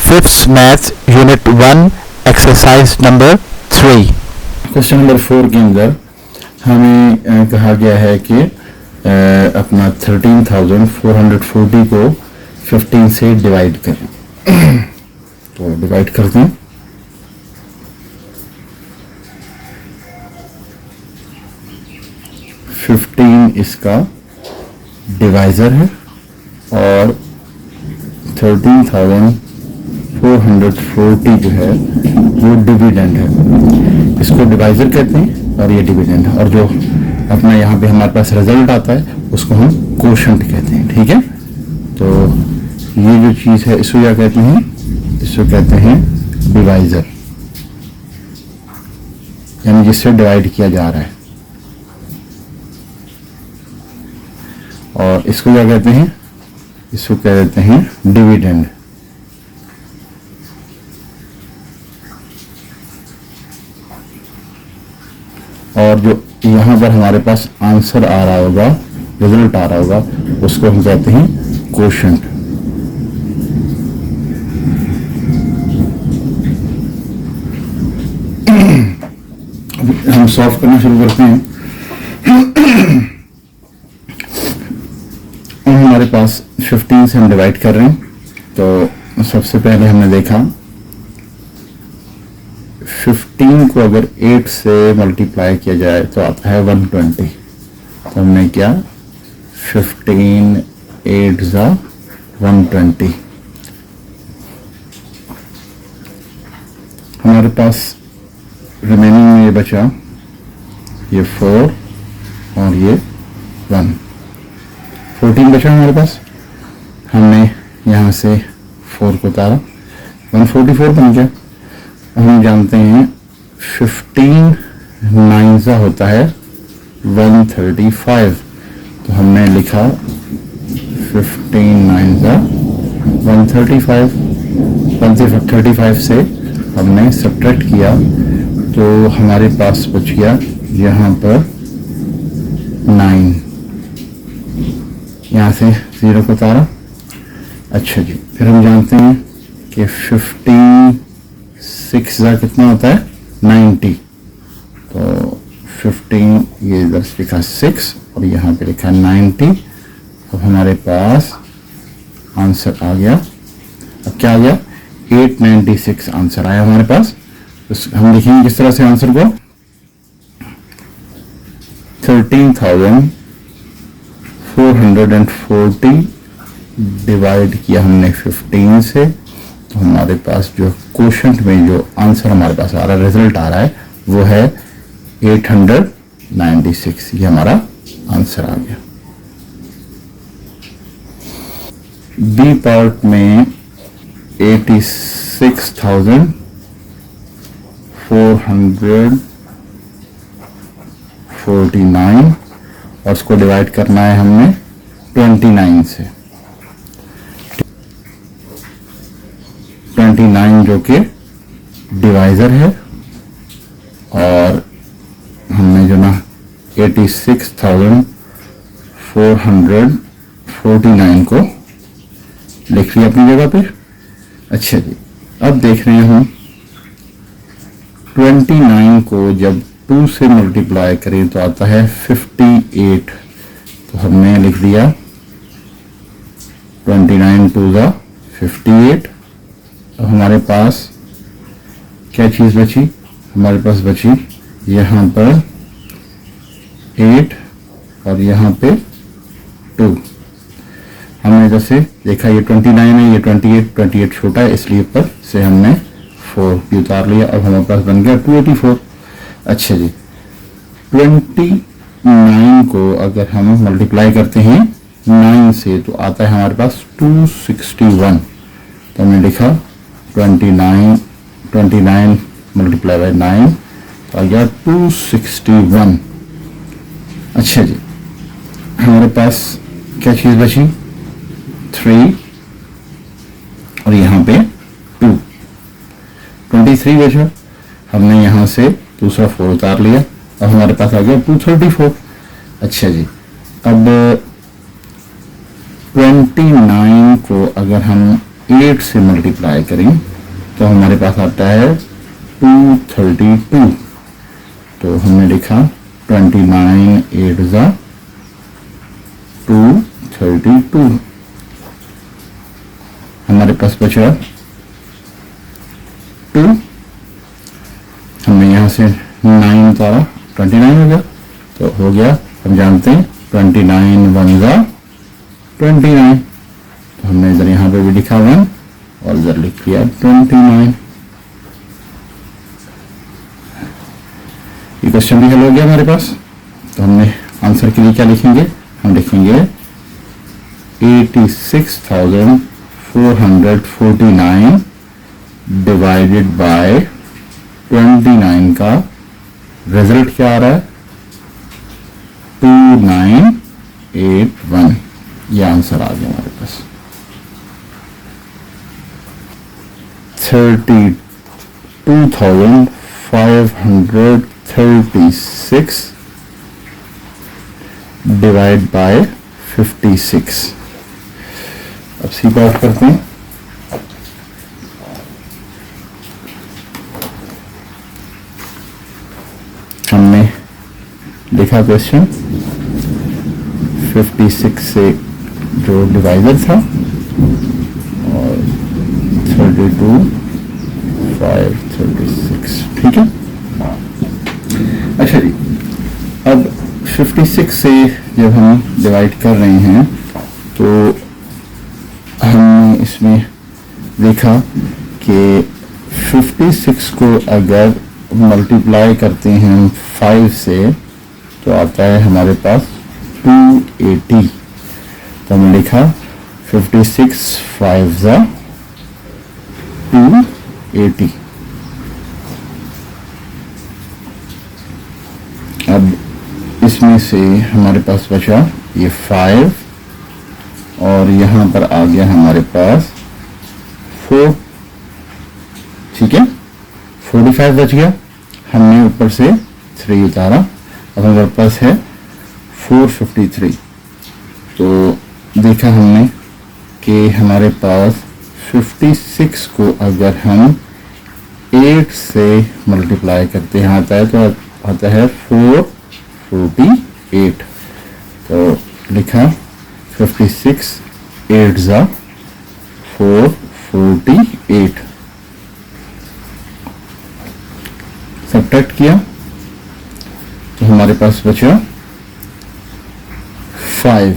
Fifth math unit 1 exercise number 3। Question number 4 के अंदर हमें कहा गया है कि अपना 13,440 को 15 से डिवाइड करें। तो डिवाइड करते हैं। फिफ्टीन इसका डिवाइजर है और 13,440 जो है वो डिविडेंड है। इसको डिवाइजर कहते हैं और ये डिविडेंड है, और जो अपना यहाँ पे हमारे पास रिजल्ट आता है उसको हम कोशेंट कहते हैं। ठीक है, तो ये जो चीज़ है इसको क्या कहते हैं? इसको कहते हैं डिवाइजर, यानी जिससे डिवाइड किया जा रहा है। और इसको क्या कहते हैं? इसको कहते हैं डिविडेंड। और जो यहाँ पर हमारे पास आंसर आ रहा होगा, रिजल्ट आ रहा होगा, उसको हम कहते हैं कोशेंट। हम सॉल्व करना शुरू करते हैं। हमारे पास 15 से हम डिवाइड कर रहे हैं। तो सबसे पहले हमने देखा 15 को अगर 8 से मल्टीप्लाई किया जाए तो आता है 120। तो हमने क्या 15 8 ज़ा 120। हमारे पास रिमेनिंग में ये बचा, ये 4 और ये 1, 14 बचा हमारे पास। हमने यहाँ से 4 को उतारा, 144 बन गया। हम जानते हैं 15 9 ज़ा होता है 135। तो हमने लिखा 15 9 ज़ा 135। 135 से हमने सब्ट्रैक्ट किया तो हमारे पास बच गया यहाँ पर 9। यहाँ से 0 को उतारा। अच्छा जी, फिर हम जानते हैं कि 15 6 ज़ा कितना होता है 90। तो 15 ये इधर लिखा 6 और यहाँ पे लिखा 90। अब हमारे पास आंसर आ गया। अब क्या आ गया? 896 आंसर आया हमारे पास। तो हम लिखेंगे किस तरह से आंसर को? 13,440 डिवाइड किया हमने 15 से, तो हमारे पास जो कोशेंट में जो आंसर हमारे पास आ रहा है, रिजल्ट आ रहा है, वो है 896। ये हमारा आंसर आ गया। बी पार्ट में 86,449 और उसको डिवाइड करना है हमने 29 से। 29 जो कि डिवाइजर है, और हमने जो ना 86,449 को लिख लिया अपनी जगह पे। अच्छा जी, अब देख रहे हैं हम 29 को जब 2 से मल्टीप्लाई करें तो आता है 58। तो हमने लिख दिया 29 2 ज़ा 58। अब हमारे पास क्या चीज़ बची? हमारे पास बची यहाँ पर 8 और यहाँ पे 2। हमने जैसे देखा ये 29 है, ये 28 छोटा है, इसलिए ऊपर से हमने 4 भी उतार लिया। अब हमारे पास बन गया 284। अच्छा जी, 29 को अगर हम मल्टीप्लाई करते हैं 9 से तो आता है हमारे पास 261। तो हमने लिखा 29 मल्टीप्लाई बाय 9 तो आ गया 261। अच्छा जी, हमारे पास क्या चीज़ बची? 3 और यहाँ पे 2, 23 बचा। हमने यहाँ से दूसरा 4 उतार लिया। अब हमारे पास आ गया 234। अच्छा जी, अब 29 को अगर हम 8 से मल्टीप्लाई करें तो हमारे पास आता है 232। तो हमने लिखा 29 8 जा 232। हमारे पास बचा 2, हमने यहाँ से 9 उतारा 29 हो गया। तो हो गया, हम जानते हैं 29 1 जा 29। तो हमने इधर यहाँ पे भी लिखा 1 और इधर लिख लिया 29। ये क्वेश्चन भी हल हो गया हमारे पास। तो हमने आंसर के लिए क्या लिखेंगे, हम लिखेंगे 86,449 डिवाइडेड बाय 29 का रिजल्ट क्या आ रहा है 2981। ये आंसर आ गया हमारे पास। 32,536 डिवाइड बाय 56। अब सी बात करते हैं। हमने लिखा क्वेश्चन 56 से जो डिवाइजर था और 32,536, ठीक है। अच्छा जी, अब 56 से जब हम डिवाइड कर रहे हैं तो हमने इसमें देखा कि 56 को अगर मल्टीप्लाई करते हैं 5 से तो आता है हमारे पास 280। तो हमने लिखा 56 5 जा 280। अब इसमें से हमारे पास बचा ये 5 और यहाँ पर आ गया हमारे पास 4, ठीक है। 45 बच गया, हमने ऊपर से 3 उतारा, अब हमारे पास है 453। तो देखा हमने कि हमारे पास 56 को अगर हम 8 से मल्टीप्लाई करते हैं आता है तो आता है 448। तो लिखा 56 8 जा 448। सब्ट्रैक्ट किया तो हमारे पास बचा 5,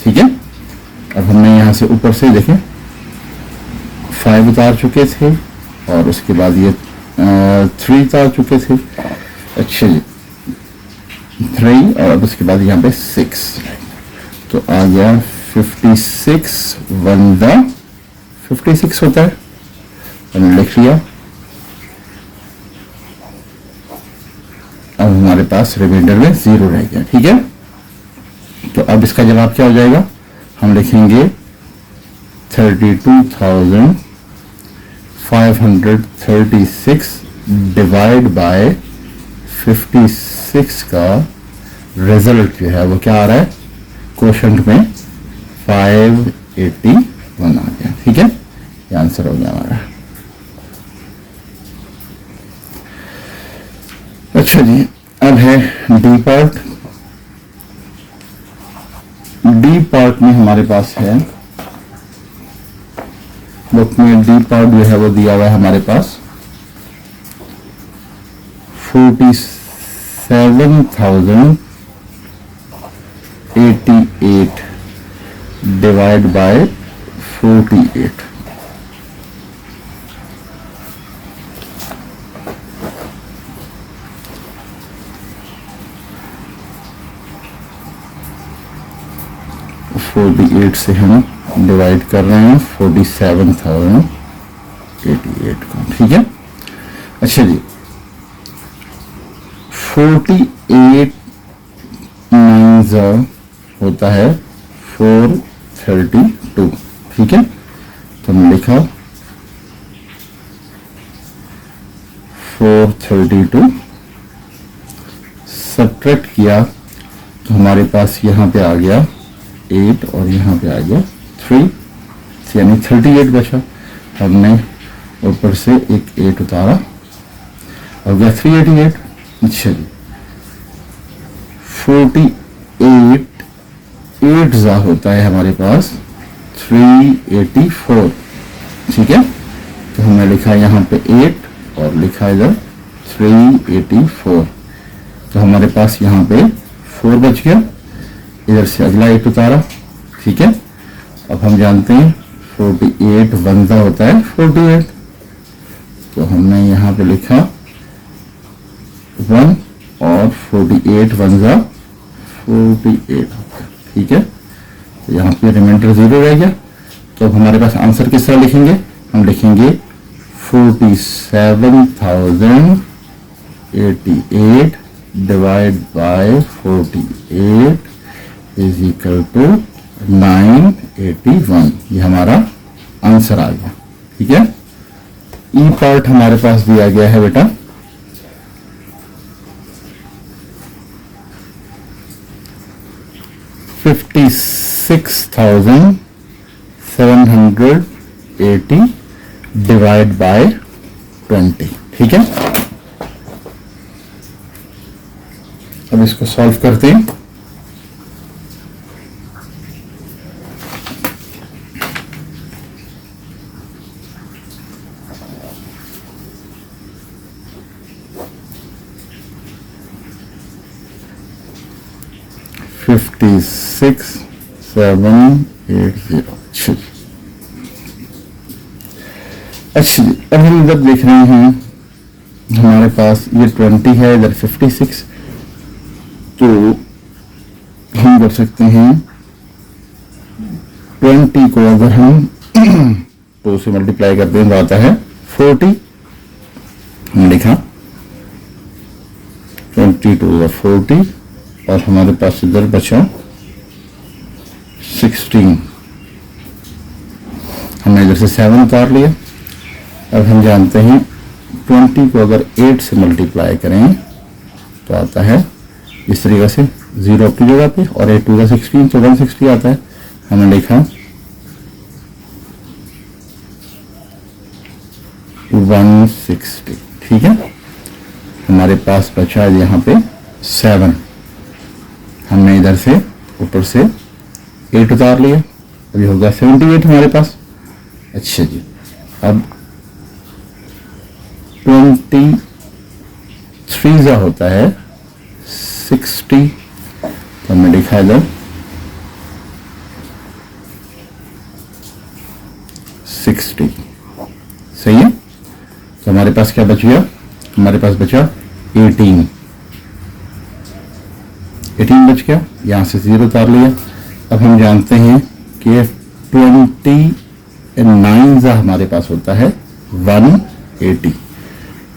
ठीक है। अब हमने यहाँ से ऊपर से देखें 5 उतार चुके थे और उसके बाद ये 3 उतार चुके थे। अच्छा जी, 3 और अब उसके बाद यहाँ पे 6, तो आ गया 56 1 जा 56 होता है, मैंने लिख लिया। अब हमारे पास रिमाइंडर में 0 रह गया, ठीक है। तो अब इसका जवाब क्या हो जाएगा, हम लिखेंगे 32,536 डिवाइड बाय 56 का रिजल्ट जो है वो क्या आ रहा है क्वोशंट में 581 आ गया, ठीक है। ये आंसर हो गया हमारा। अच्छा जी, अब है डी पार्ट। डी पार्ट में हमारे पास है, बुक में डी पार्ट जो है वो दिया हुआ है हमारे पास 47,088 डिवाइड बाय 48। से हम डिवाइड कर रहे हैं 47,088 को, ठीक है। अच्छा जी, 48 9 होता है 432, ठीक है। तो हमने लिखा 432, सब्ट्रैक्ट किया तो हमारे पास यहाँ पे आ गया 8 और यहाँ पे आ गया 3। यानी 38 बचा। हमने ऊपर से एक 8 उतारा, हो गया 388। अच्छा जी, 48 8 जा होता है हमारे पास 384, ठीक है। तो हमने लिखा यहाँ पे 8 और लिखा इधर 384, तो हमारे पास यहाँ पे 4 बच गया। इधर से अगला 8 उतारा, ठीक है। अब हम जानते हैं 48 बनता होता है 48, तो हमने यहाँ पे लिखा 1 और 48 बनता 48, ठीक है। तो यहाँ पे रिमाइंडर 0 रह गया। तो अब हमारे पास आंसर किस तरह लिखेंगे, हम लिखेंगे 47,088 divide by 48 is equal to 981। ये हमारा आंसर आ गया, ठीक है। ई पार्ट हमारे पास दिया गया है बेटा 56,780 डिवाइड बाय 20, ठीक है। अब इसको सॉल्व करते हैं। फिफ्टी 6,780। अच्छा जी, अब हम इधर देख रहे हैं हमारे पास ये 20 है, इधर 56, तो हम कर सकते हैं 20 को अगर हम 2 से मल्टीप्लाई करते हैं तो आता है 40। हमने लिखा 22 40 और हमारे पास इधर बचा 16। हमने इधर से 7 उतार लिया। अब हम जानते हैं 20 को अगर 8 से मल्टीप्लाई करें तो आता है इस तरीके से 0 की जगह पे और 8 2 का 16, तो 160 आता है। हमने लिखा 160, ठीक है। हमारे पास बचा यहाँ पे 7। हमने इधर से ऊपर से 8 उतार लिया, अभी होगा 78 हमारे पास। अच्छा जी, अब 23 जा होता है 60, तो हमने लिखा है इधर 60, सही है। तो हमारे पास क्या बच गया, हमारे पास बचा 18 बच गया, यहां से 0 उतार लिया। अब हम जानते हैं कि 29 हमारे पास होता है 180,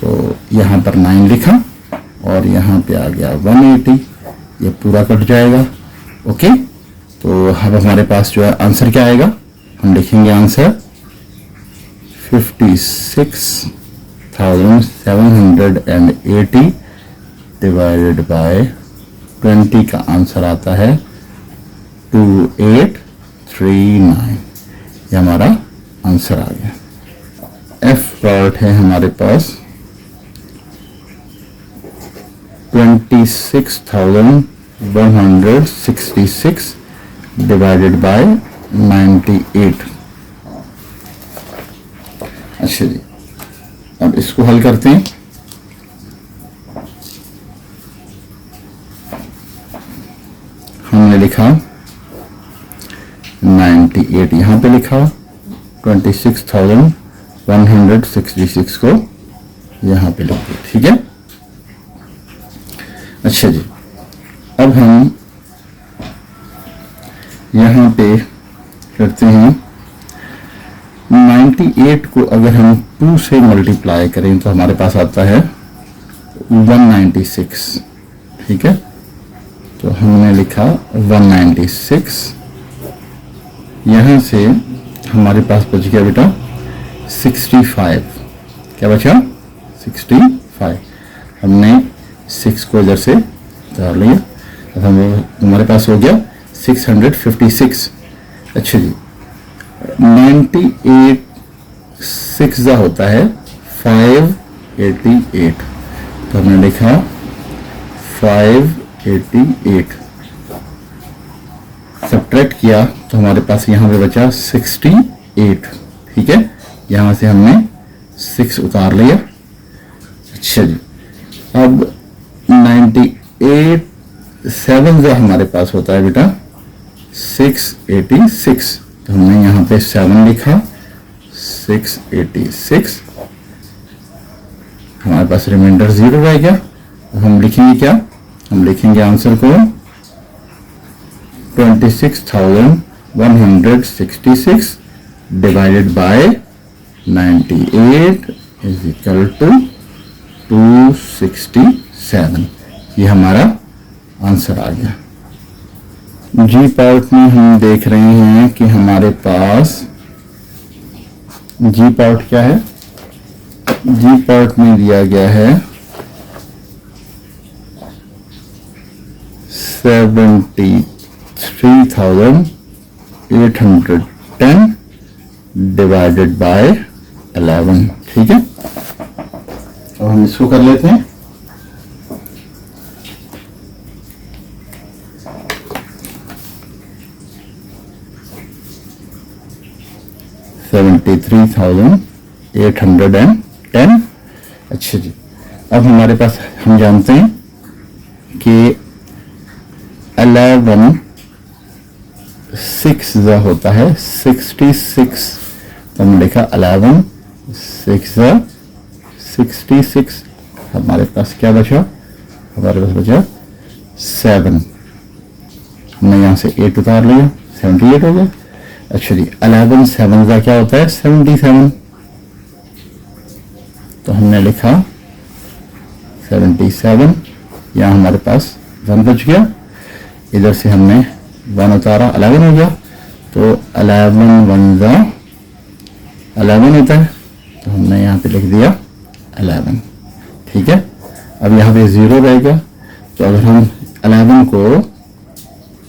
तो यहां पर 9 लिखा और यहां पे आ गया 180, ये पूरा कट जाएगा। ओके, तो अब हमारे पास जो है आंसर क्या आएगा, हम लिखेंगे आंसर 56,780 डिवाइडेड बाय 20 का आंसर आता है 2839। ये हमारा आंसर आ गया। एफ पार्ट है हमारे पास 26,166 डिवाइडेड बाय 98। अच्छा जी, अब इसको हल करते हैं। हमने लिखा 98 यहां पे लिखा, 26,166 को यहां पे लिख दिया, ठीक है। अच्छा जी, अब हम यहां पे करते हैं 98 को अगर हम 2 से मल्टीप्लाई करें तो हमारे पास आता है 196, ठीक है। तो हमने लिखा 196, यहां से हमारे पास बच गया बेटा 65। क्या बचा, 65। हमने 6 को इधर से उतार लिया, अब हमारे पास हो गया 656। अच्छा जी, 98 6 होता है 588, तो हमने लिखा 588, सब्ट्रैक्ट किया तो हमारे पास यहाँ पे बचा 68। ठीक है, यहाँ से हमने 6 उतार लिया। अच्छा जी, अब 98 7 जो हमारे पास होता है बेटा 686, तो हमने यहाँ पे 7 लिखा, 686, हमारे पास रिमाइंडर 0 रह गया। तो हम लिखेंगे क्या, हम लिखेंगे आंसर को 26,166 divided by 98 is equal to 267। ये हमारा आंसर आ गया। जी पार्ट में हम देख रहे हैं कि हमारे पास जी पार्ट क्या है, जी पार्ट में दिया गया है 73,810 डिवाइडेड बाय 11। ठीक है, तो हम इसको कर लेते हैं। $73,810। अच्छा जी, अब हमारे पास हम जानते हैं कि 11 6 होता है 66, तो हमने लिखा 11 6 66। हमारे पास क्या बचा, हमारे पास बचा 7, हमने यहाँ से 8 उतार लिया, 78 हो गया। अच्छा जी, 11 7 का क्या होता है 77, तो हमने लिखा 77, यहाँ हमारे पास 1 बच गया, इधर से हमने 1 उतारा, 11 हो गया, तो 11 1 11 होता है, तो हमने यहाँ पे लिख दिया 11। ठीक है, अब यहाँ पे 0 रहेगा, तो अगर हम 11 को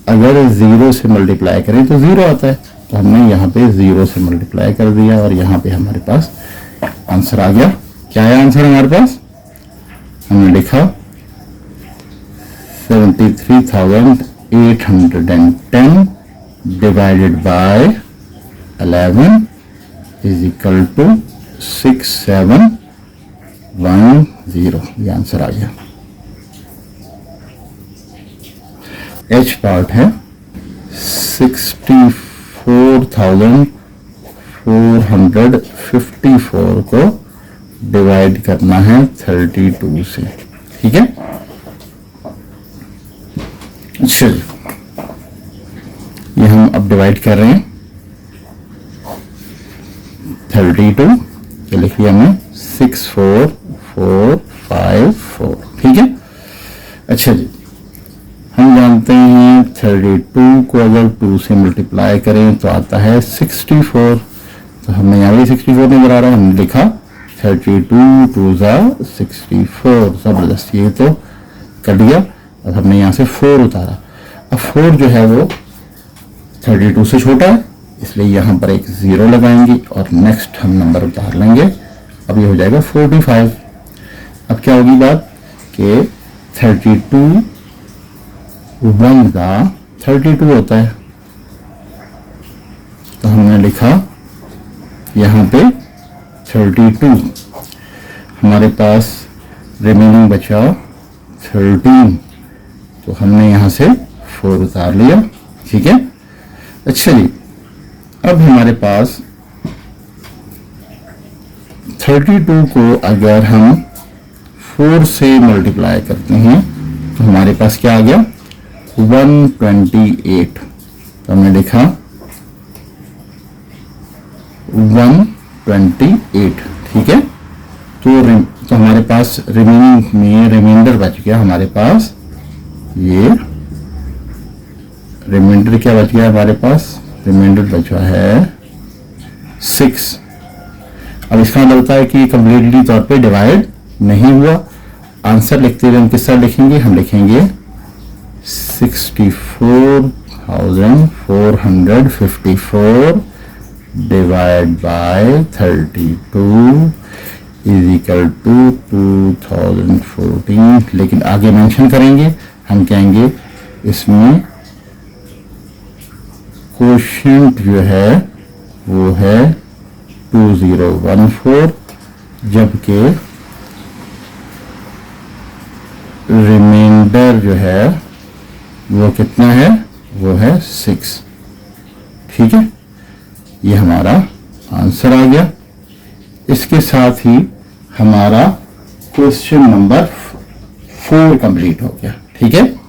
अगर 0 से मल्टीप्लाई करें तो 0 आता है, तो हमने यहाँ पे 0 से मल्टीप्लाई कर दिया और यहाँ पे हमारे पास आंसर आ गया। क्या है आंसर हमारे पास, हमने लिखा 73,810 divided by 11 is equal to 6710। ये आंसर आ गया। एच पार्ट है 64,454 को डिवाइड करना है 32 से। ठीक है, चलिए ये हम अब डिवाइड कर रहे हैं 32, तो लिख लिया हमने 64454। ठीक है, अच्छा जी, हम जानते हैं 32 को अगर 2 से मल्टीप्लाई करें तो आता है 64, तो हमने यहाँ भी 64 नजर आ रहा है, हमने लिखा 32 2 64। जबरदस्त, ये तो कर दिया। अब हमने यहाँ से 4 उतारा, अब 4 जो है वो 32 से छोटा है, इसलिए यहाँ पर एक 0 लगाएंगे और नेक्स्ट हम नंबर उतार लेंगे। अब ये हो जाएगा 45। अब क्या होगी बात कि 32 1 का 32 होता है, तो हमने लिखा यहाँ पे 32, हमारे पास रिमेनिंग बचा 13, तो हमने यहाँ से 4 उतार लिया। ठीक है, अच्छा जी, अब हमारे पास 32 को अगर हम 4 से मल्टीप्लाई करते हैं तो हमारे पास क्या आ गया 128, तो हमने लिखा 128। ठीक है, तो हमारे पास रिमेनिंग में रिमाइंडर बच गया, हमारे पास ये रिमाइंडर क्या बच गया, हमारे पास रिमाइंडर बचा है 6। अब इसका मतलब होता है कि कंप्लीटली तौर पे डिवाइड नहीं हुआ। आंसर लिखते हुए हम किस तरह लिखेंगे, हम लिखेंगे 64,454 divide by 32 is equal to 2014। लेकिन आगे मेंशन करेंगे, हम कहेंगे इसमें क्वोशिएंट जो है वो है 2014, जबकि रिमाइंडर जो है वो कितना है, वो है 6। ठीक है, ये हमारा आंसर आ गया। इसके साथ ही हमारा क्वेश्चन नंबर 4 कंप्लीट हो गया। ठीक है।